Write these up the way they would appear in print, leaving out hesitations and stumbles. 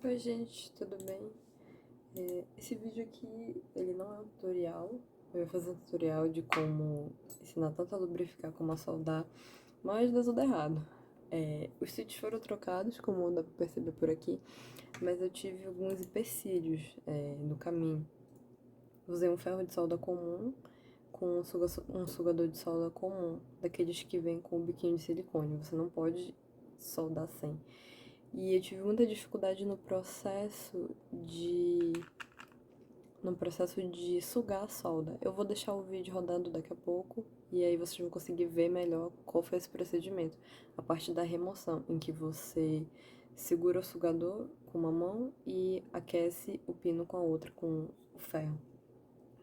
Oi gente, tudo bem? Esse vídeo aqui, ele não é um tutorial. Eu ia fazer um tutorial de como ensinar tanto a lubrificar como a soldar, mas deu tudo errado. Os switches foram trocados, como dá pra perceber por aqui, mas eu tive alguns empecilhos no caminho. Usei um ferro de solda comum com um sugador de solda comum, daqueles que vem com o biquinho de silicone. Você não pode soldar sem. E eu tive muita dificuldade no processo de sugar a solda. Eu vou deixar o vídeo rodando daqui a pouco e aí vocês vão conseguir ver melhor qual foi esse procedimento. A parte da remoção, em que você segura o sugador com uma mão e aquece o pino com a outra, com o ferro.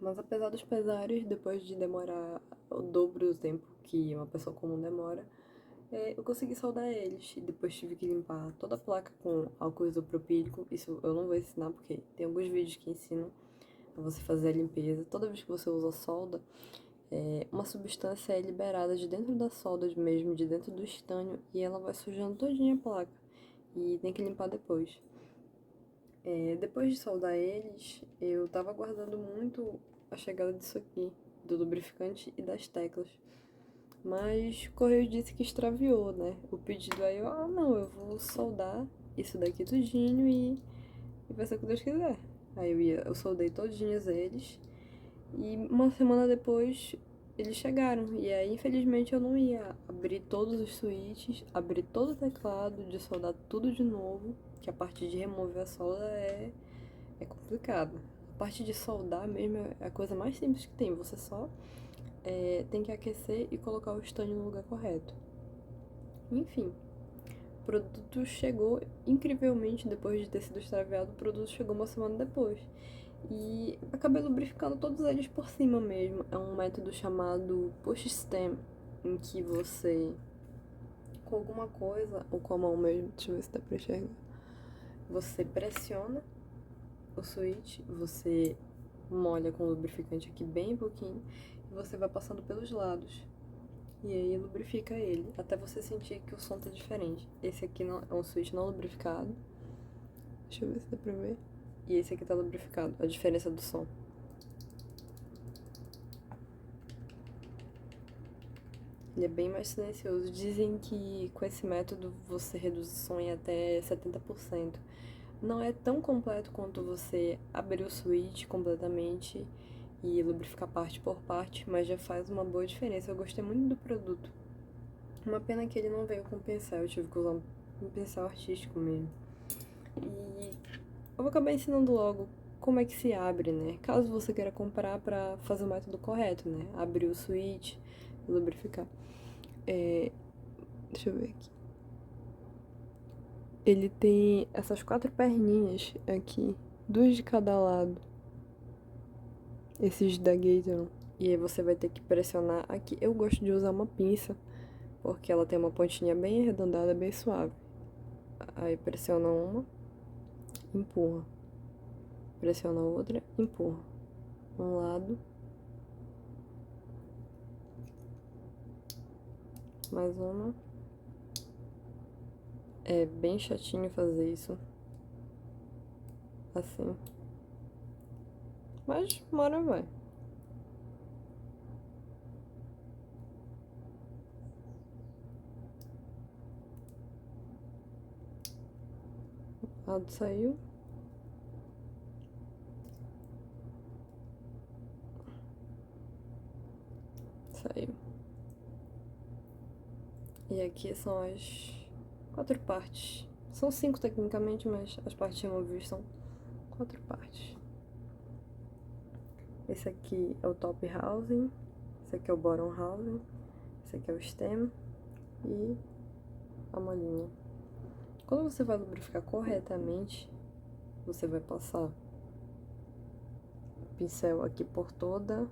Mas apesar dos pesares, depois de demorar o dobro do tempo que uma pessoa comum demora, eu consegui soldar eles e depois tive que limpar toda a placa com álcool isopropílico. Isso eu não vou ensinar porque tem alguns vídeos que ensinam a você fazer a limpeza. Toda vez que você usa solda, uma substância é liberada de dentro da solda mesmo, de dentro do estânio, e ela vai sujando todinha a placa. E tem que limpar depois. Depois de soldar eles, eu tava aguardando muito a chegada disso aqui, do lubrificante e das teclas. Mas o correio disse que extraviou, né? O pedido aí, não, eu vou soldar isso daqui tudinho e vai ser o que Deus quiser. Aí eu soldei todinhos eles e uma semana depois eles chegaram. E aí, infelizmente, eu não ia abrir todos os switches, abrir todo o teclado, de soldar tudo de novo, que a parte de remover a solda é complicada. A parte de soldar mesmo é a coisa mais simples que tem. Você só tem que aquecer e colocar o estanho no lugar correto. Enfim, o produto chegou incrivelmente depois de ter sido extraviado. O produto chegou uma semana depois. E acabei lubrificando todos eles por cima mesmo. É um método chamado push stem, em que você, com alguma coisa, ou com a mão mesmo, deixa eu ver se dá pra enxergar, você pressiona o switch, você molha com o lubrificante aqui bem pouquinho, e você vai passando pelos lados. E aí lubrifica ele, até você sentir que o som tá diferente. Esse aqui não, é um switch não lubrificado. Deixa eu ver se dá pra ver. E esse aqui tá lubrificado, a diferença do som. Ele é bem mais silencioso. Dizem que com esse método você reduz o som em até 70%. Não é tão completo quanto você abrir o switch completamente e lubrificar parte por parte, mas já faz uma boa diferença. Eu gostei muito do produto. Uma pena que ele não veio com pincel, eu tive que usar um pincel artístico mesmo. E eu vou acabar ensinando logo como é que se abre, né? Caso você queira comprar pra fazer o método correto, né? Abrir o switch e lubrificar. Deixa eu ver aqui. Ele tem essas 4 perninhas aqui, 2 de cada lado. Esses da Gator. E aí você vai ter que pressionar aqui. Eu gosto de usar uma pinça, porque ela tem uma pontinha bem arredondada, bem suave. Aí pressiona uma, empurra. Pressiona a outra, empurra. Um lado. Mais uma. É bem chatinho fazer isso. Assim. Mas uma hora vai. O lado saiu. Saiu. E aqui são as 4 partes. São 5 tecnicamente, mas as partes removíveis são 4 partes. Esse aqui é o top housing, esse aqui é o bottom housing, esse aqui é o stem e a molinha. Quando você vai lubrificar corretamente, você vai passar o pincel aqui por todo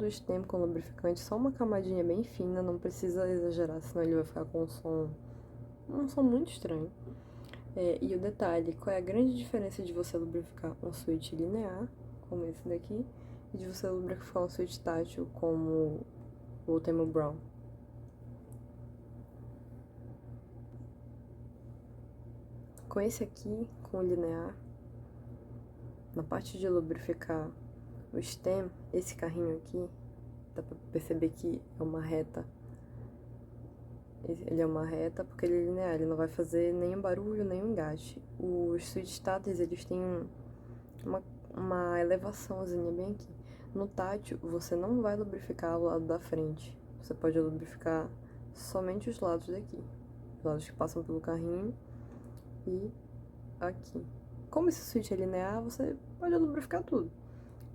o stem com lubrificante, só uma camadinha bem fina, não precisa exagerar, senão ele vai ficar com um som muito estranho. E o detalhe, qual é a grande diferença de você lubrificar um switch linear, como esse daqui, e de você lubrificar um switch tátil, como o Temu Brown? Com esse aqui, com o linear, na parte de lubrificar o stem, esse carrinho aqui, dá pra perceber que é uma reta. Ele é uma reta porque ele é linear, ele não vai fazer nenhum barulho, nenhum engaste. Os switch starters, eles têm uma elevaçãozinha bem aqui. No tátil, você não vai lubrificar o lado da frente. Você pode lubrificar somente os lados daqui. Os lados que passam pelo carrinho e aqui. Como esse switch é linear, você pode lubrificar tudo.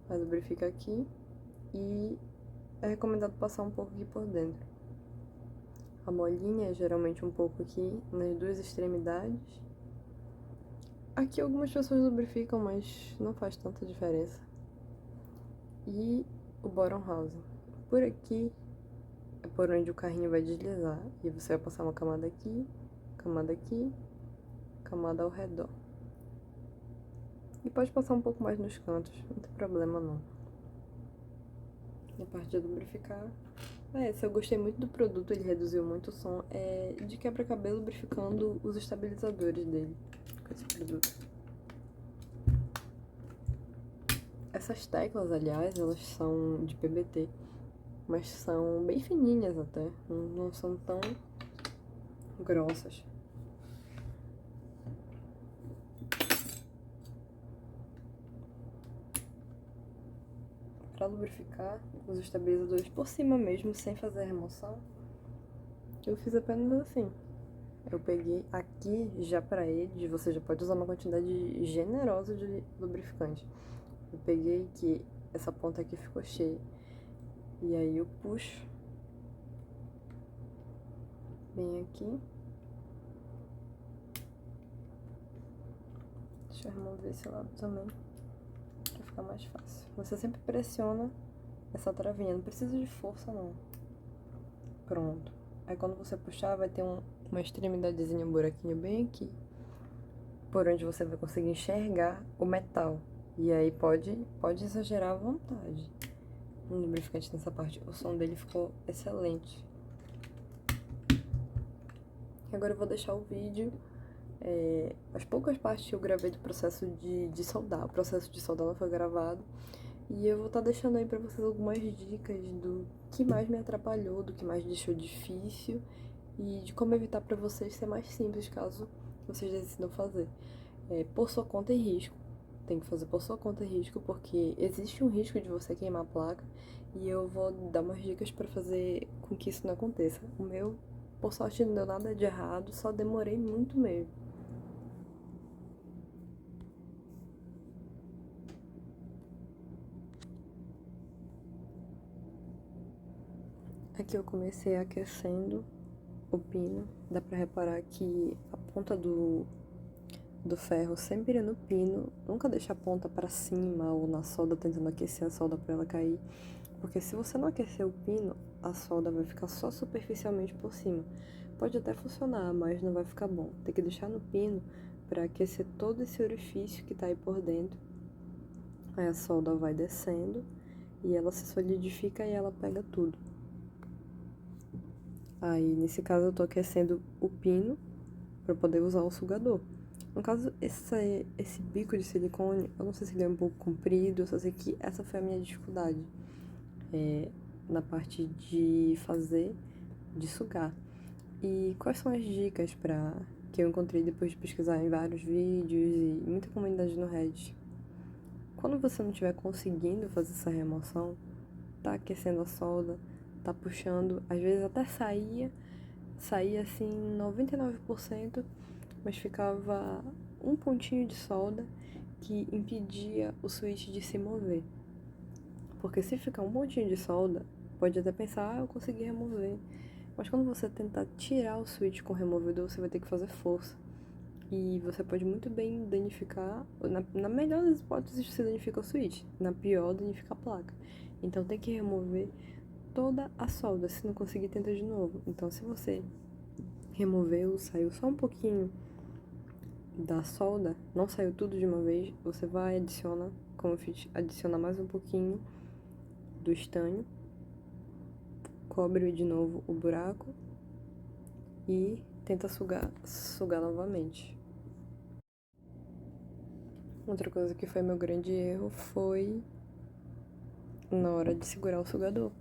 Mas lubrifica aqui e é recomendado passar um pouco aqui por dentro. A molinha é geralmente um pouco aqui nas duas extremidades. Aqui algumas pessoas lubrificam, mas não faz tanta diferença. E o bottom housing. Por aqui é por onde o carrinho vai deslizar. E você vai passar uma camada aqui, camada ao redor. E pode passar um pouco mais nos cantos, não tem problema não. E a parte de lubrificar... eu gostei muito do produto, ele reduziu muito o som. É de quebra-cabelo lubrificando os estabilizadores dele com esse produto. Essas teclas, aliás, elas são de PBT, mas são bem fininhas até, não são tão grossas. Para lubrificar os estabilizadores por cima mesmo, sem fazer a remoção, eu fiz apenas assim. Eu peguei aqui já para eles, você já pode usar uma quantidade generosa de lubrificante. Eu peguei que essa ponta aqui ficou cheia. E aí eu puxo bem aqui. Deixa eu remover esse lado também, pra ficar mais fácil. Você sempre pressiona essa travinha, não precisa de força não. Pronto. Aí quando você puxar, vai ter uma extremidadezinha, um buraquinho bem aqui, por onde você vai conseguir enxergar o metal. E aí pode exagerar à vontade no lubrificante nessa parte. O som dele ficou excelente. Agora eu vou deixar o vídeo, as poucas partes que eu gravei do processo de soldar. O processo de soldar não foi gravado. E eu vou estar deixando aí pra vocês algumas dicas do que mais me atrapalhou, do que mais deixou difícil e de como evitar pra vocês ser mais simples caso vocês decidam fazer. Por sua conta e risco. Tem que fazer por sua conta e risco, porque existe um risco de você queimar a placa e eu vou dar umas dicas pra fazer com que isso não aconteça. O meu, por sorte, não deu nada de errado, só demorei muito mesmo. Aqui eu comecei aquecendo o pino. Dá pra reparar que a ponta do ferro sempre no pino, nunca deixa a ponta pra cima ou na solda tentando aquecer a solda pra ela cair, porque se você não aquecer o pino, a solda vai ficar só superficialmente por cima. Pode até funcionar, mas não vai ficar bom. Tem que deixar no pino pra aquecer todo esse orifício que tá aí por dentro. Aí a solda vai descendo e ela se solidifica e ela pega tudo. Aí nesse caso eu tô aquecendo o pino pra poder usar o sugador. No caso, esse bico de silicone, eu não sei se ele é um pouco comprido, eu só sei que essa foi a minha dificuldade na parte de fazer, de sugar. E quais são as dicas que eu encontrei depois de pesquisar em vários vídeos e muita comunidade no Reddit? Quando você não estiver conseguindo fazer essa remoção, tá aquecendo a solda, tá puxando, às vezes até saía assim 99%, mas ficava um pontinho de solda que impedia o switch de se mover. Porque se ficar um pontinho de solda, pode até pensar, eu consegui remover. Mas quando você tentar tirar o switch com o removedor, você vai ter que fazer força. E você pode muito bem danificar, na melhor das hipóteses você danifica o switch, na pior danifica a placa. Então tem que remover toda a solda, se não conseguir tenta de novo. Então se você removeu, saiu só um pouquinho da solda, não saiu tudo de uma vez, você vai como eu fiz, adiciona mais um pouquinho do estanho, cobre de novo o buraco e tenta sugar novamente. Outra coisa que foi meu grande erro foi na hora de segurar o sugador.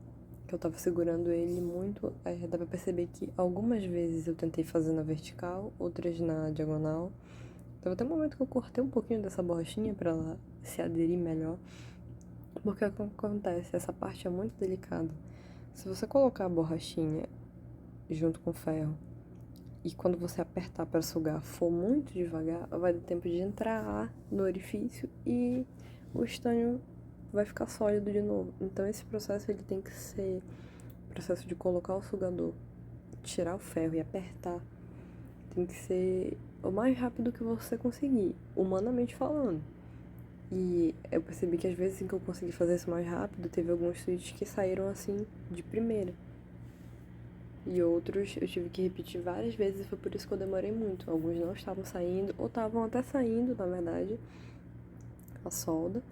Que eu tava segurando ele muito, aí já dá pra perceber que algumas vezes eu tentei fazer na vertical, outras na diagonal. Teve até um momento que eu cortei um pouquinho dessa borrachinha pra ela se aderir melhor. Porque o que acontece? Essa parte é muito delicada. Se você colocar a borrachinha junto com o ferro e quando você apertar para sugar for muito devagar, vai dar tempo de entrar ar no orifício e o estanho vai ficar sólido de novo. Então esse processo ele tem que ser o processo de colocar o sugador, tirar o ferro e apertar, tem que ser o mais rápido que você conseguir, humanamente falando. E eu percebi que às vezes em que eu consegui fazer isso mais rápido, teve alguns switches que saíram assim de primeira. E outros eu tive que repetir várias vezes e foi por isso que eu demorei muito. Alguns não estavam saindo, ou estavam até saindo, na verdade, a solda,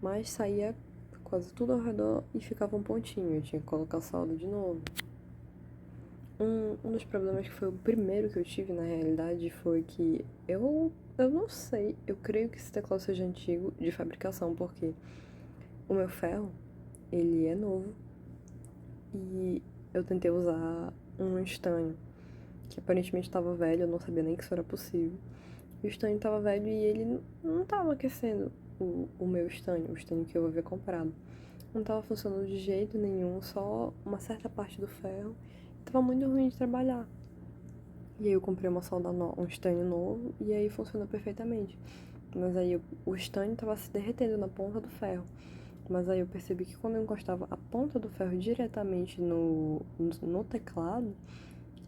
mas saía quase tudo ao redor e ficava um pontinho. Eu tinha que colocar a solda de novo. Um dos problemas que foi o primeiro que eu tive na realidade foi que eu não sei, eu creio que esse teclado seja antigo de fabricação, porque o meu ferro, ele é novo e eu tentei usar um estanho que aparentemente estava velho, eu não sabia nem que isso era possível. E o estanho estava velho e ele não estava aquecendo o meu estanho, o estanho que eu havia comprado. Não estava funcionando de jeito nenhum, só uma certa parte do ferro. Tava muito ruim de trabalhar. E aí eu comprei uma solda um estanho novo e aí funcionou perfeitamente. Mas aí o estanho tava se derretendo na ponta do ferro. Mas aí eu percebi que quando eu encostava a ponta do ferro diretamente no teclado,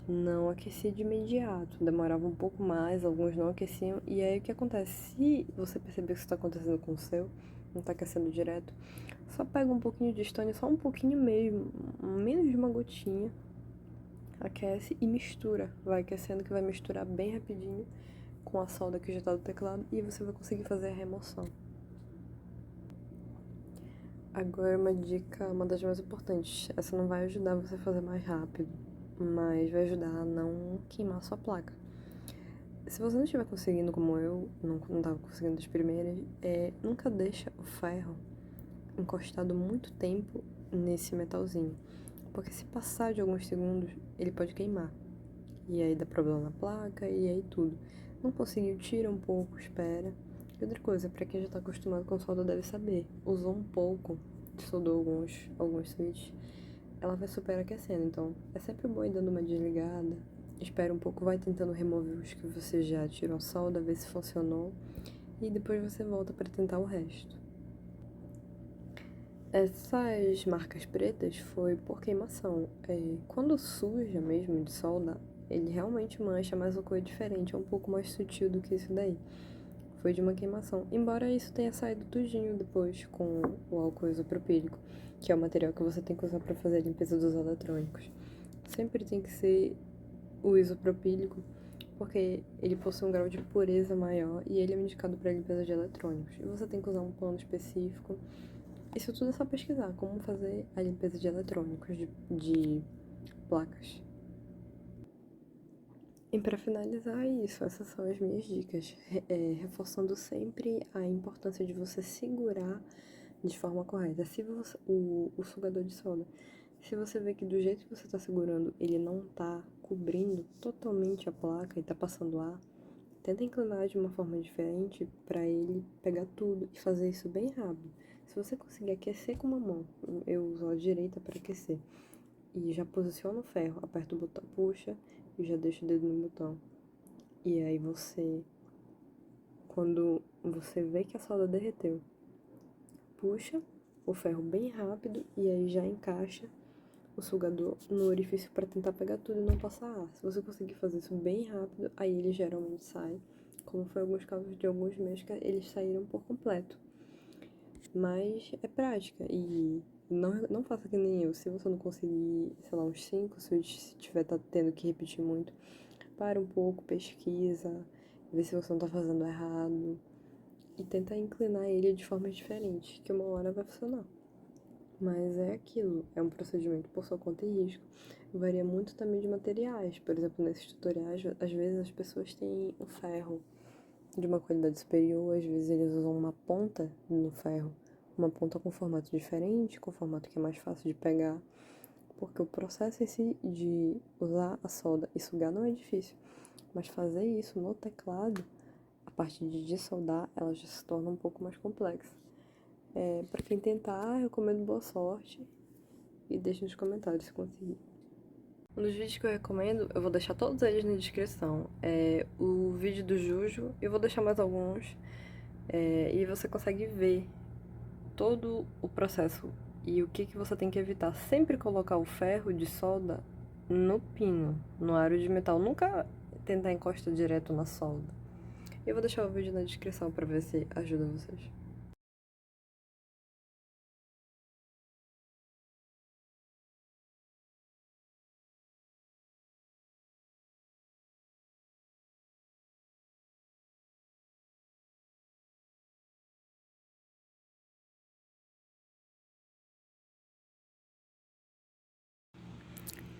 não aquecia de imediato. Demorava um pouco mais, alguns não aqueciam. E aí o que acontece? Se você perceber que isso está acontecendo com o seu, não está aquecendo direto, só pega um pouquinho de estanho, só um pouquinho mesmo, menos de uma gotinha, aquece e mistura. Vai aquecendo que vai misturar bem rapidinho com a solda que já tá do teclado e você vai conseguir fazer a remoção. Agora uma dica, uma das mais importantes. Essa não vai ajudar você a fazer mais rápido, mas vai ajudar a não queimar sua placa. Se você não estiver conseguindo como eu, não estava conseguindo das primeiras, nunca deixa o ferro encostado muito tempo nesse metalzinho. Porque se passar de alguns segundos, ele pode queimar. E aí dá problema na placa, e aí tudo. Não conseguiu, tira um pouco, espera. E outra coisa, pra quem já tá acostumado com solda deve saber, usou um pouco, soldou alguns switches, ela vai superaquecendo. Então é sempre bom ir dando uma desligada, espera um pouco, vai tentando remover os que você já tirou a solda, ver se funcionou, e depois você volta pra tentar o resto. Essas marcas pretas foi por queimação. Quando suja mesmo de solda, ele realmente mancha, mas a cor é diferente, é um pouco mais sutil do que isso daí. Foi de uma queimação. Embora isso tenha saído tudinho depois com o álcool isopropílico, que é o material que você tem que usar para fazer a limpeza dos eletrônicos. Sempre tem que ser o isopropílico, porque ele possui um grau de pureza maior e ele é indicado para limpeza de eletrônicos. E você tem que usar um pano específico. Isso tudo é só pesquisar como fazer a limpeza de eletrônicos, de placas. E para finalizar, é isso. Essas são as minhas dicas. Reforçando sempre a importância de você segurar de forma correta. Se você, o sugador de solda, se você vê que do jeito que você está segurando ele não está cobrindo totalmente a placa e está passando ar, tenta inclinar de uma forma diferente para ele pegar tudo e fazer isso bem rápido. Se você conseguir aquecer com uma mão, eu uso a direita para aquecer, e já posiciona o ferro, aperta o botão, puxa e já deixa o dedo no botão. E aí quando você vê que a solda derreteu, puxa o ferro bem rápido e aí já encaixa o sugador no orifício para tentar pegar tudo e não passar ar. Se você conseguir fazer isso bem rápido, aí ele geralmente sai. Como foi alguns casos de alguns meses que eles saíram por completo. Mas é prática e não faça que nem eu. Se você não conseguir, sei lá, uns 5, se tiver tendo que repetir muito, para um pouco, pesquisa, vê se você não tá fazendo errado e tenta inclinar ele de forma diferente, que uma hora vai funcionar. Mas é aquilo, é um procedimento por sua conta e risco. Varia muito também de materiais. Por exemplo, nesses tutoriais, às vezes as pessoas têm o ferro de uma qualidade superior, às vezes eles usam uma ponta no ferro, uma ponta com formato diferente, com formato que é mais fácil de pegar, porque o processo em si de usar a solda e sugar não é difícil, mas fazer isso no teclado, a parte de dessoldar, ela já se torna um pouco mais complexa. Para quem tentar, eu recomendo boa sorte e deixe nos comentários se conseguir. Um dos vídeos que eu recomendo, eu vou deixar todos eles na descrição. É o vídeo do Jujo, eu vou deixar mais alguns. E você consegue ver todo o processo e o que você tem que evitar. Sempre colocar o ferro de solda no pino, no aro de metal. Nunca tentar encostar direto na solda. Eu vou deixar o vídeo na descrição para ver se ajuda vocês.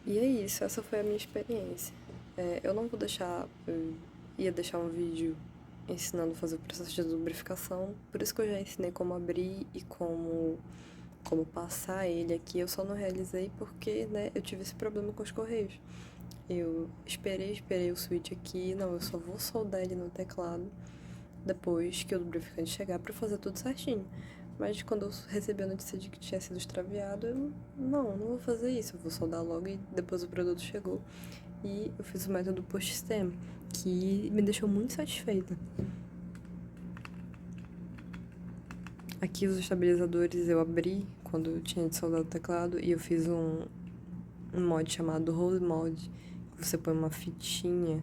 E é isso, essa foi a minha experiência. Eu não vou deixar, eu ia deixar um vídeo ensinando a fazer o processo de lubrificação, por isso que eu já ensinei como abrir e como passar ele aqui. Eu só não realizei porque, né, eu tive esse problema com os correios. Eu esperei o switch aqui, não, eu só vou soldar ele no teclado depois que o lubrificante chegar pra fazer tudo certinho. Mas quando eu recebi a notícia de que tinha sido extraviado, eu não vou fazer isso, eu vou soldar logo e depois o produto chegou. E eu fiz o método push-stem, que me deixou muito satisfeita. Aqui os estabilizadores eu abri quando eu tinha soldado o teclado e eu fiz um mod chamado Hold Mod, que você põe uma fitinha,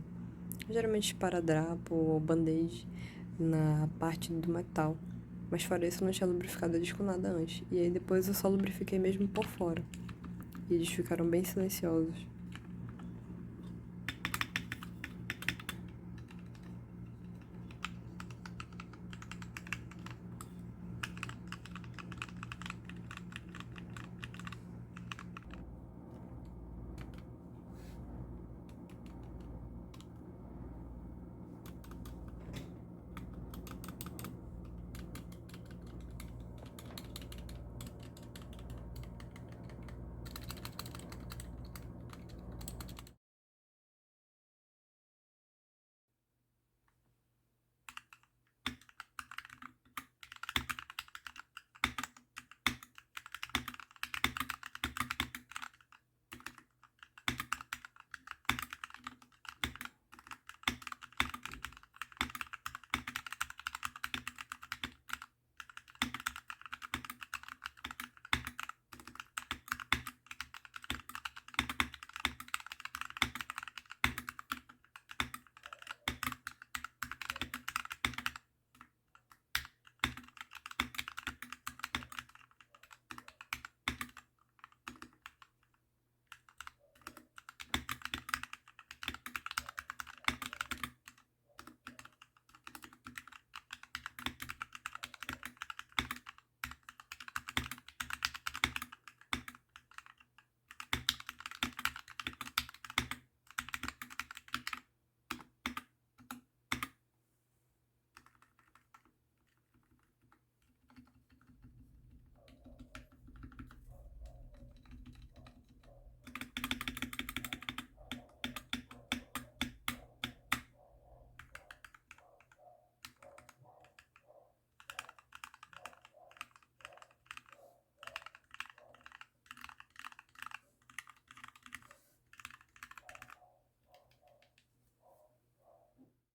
geralmente esparadrapo ou band-aid, na parte do metal. Mas fora isso, eu não tinha lubrificado eles com nada antes. E aí depois eu só lubrifiquei mesmo por fora. E eles ficaram bem silenciosos.